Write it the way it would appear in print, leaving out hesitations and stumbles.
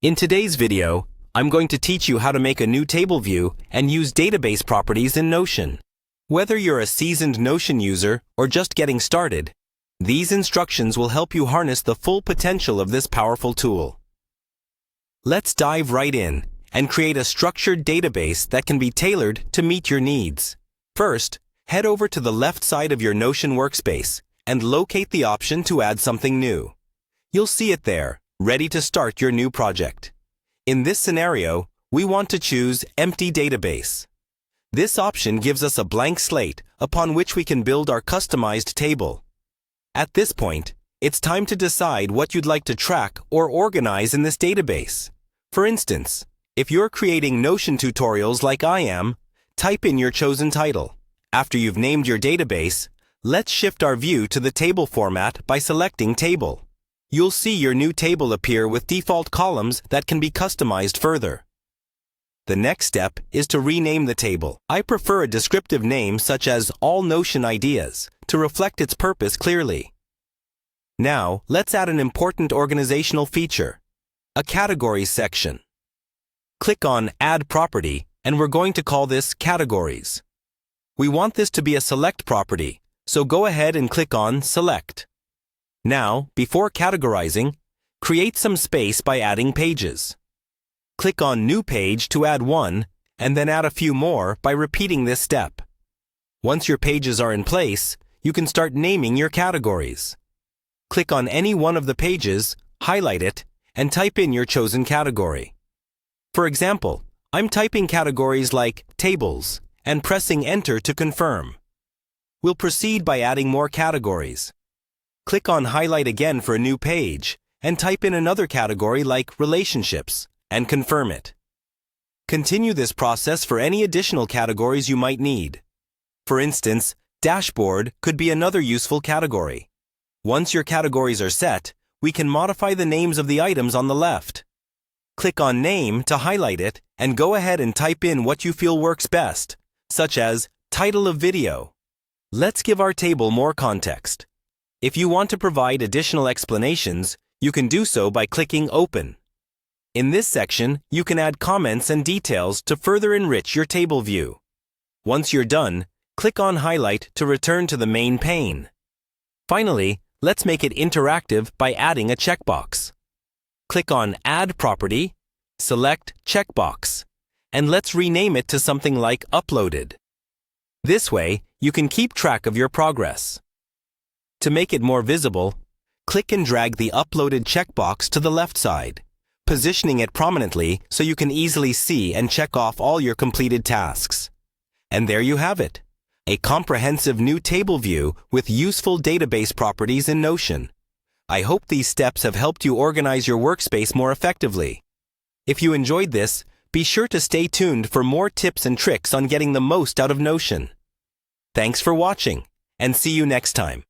In today's video, I'm going to teach you how to make a new table view and use database properties in Notion. Whether you're a seasoned Notion user or just getting started, these instructions will help you harness the full potential of this powerful tool. Let's dive right in and create a structured database that can be tailored to meet your needs. First, head over to the left side of your Notion workspace and locate the option to add something new. You'll see it there, ready to start your new project. In this scenario, we want to choose Empty Database. This option gives us a blank slate upon which we can build our customized table. At this point, it's time to decide what you'd like to track or organize in this database. For instance, if you're creating Notion tutorials like I am, type in your chosen title. After you've named your database, let's shift our view to the table format by selecting Table. You'll see your new table appear with default columns that can be customized further. The next step is to rename the table. I prefer a descriptive name such as All Notion Ideas to reflect its purpose clearly. Now, let's add an important organizational feature, a Categories section. Click on Add Property, and we're going to call this Categories. We want this to be a select property, so go ahead and click on Select. Now, before categorizing, create some space by adding pages. Click on New Page to add one, and then add a few more by repeating this step. Once your pages are in place, you can start naming your categories. Click on any one of the pages, highlight it, and type in your chosen category. For example, I'm typing categories like Tables and pressing Enter to confirm. We'll proceed by adding more categories. Click on Highlight again for a new page and type in another category like Relationships and confirm it. Continue this process for any additional categories you might need. For instance, Dashboard could be another useful category. Once your categories are set, we can modify the names of the items on the left. Click on Name to highlight it and go ahead and type in what you feel works best, such as Title of Video. Let's give our table more context. If you want to provide additional explanations, you can do so by clicking Open. In this section, you can add comments and details to further enrich your table view. Once you're done, click on Highlight to return to the main pane. Finally, let's make it interactive by adding a checkbox. Click on Add Property, select Checkbox, and let's rename it to something like Uploaded. This way, you can keep track of your progress. To make it more visible, click and drag the uploaded checkbox to the left side, positioning it prominently so you can easily see and check off all your completed tasks. And there you have it, a comprehensive new table view with useful database properties in Notion. I hope these steps have helped you organize your workspace more effectively. If you enjoyed this, be sure to stay tuned for more tips and tricks on getting the most out of Notion. Thanks for watching, and see you next time.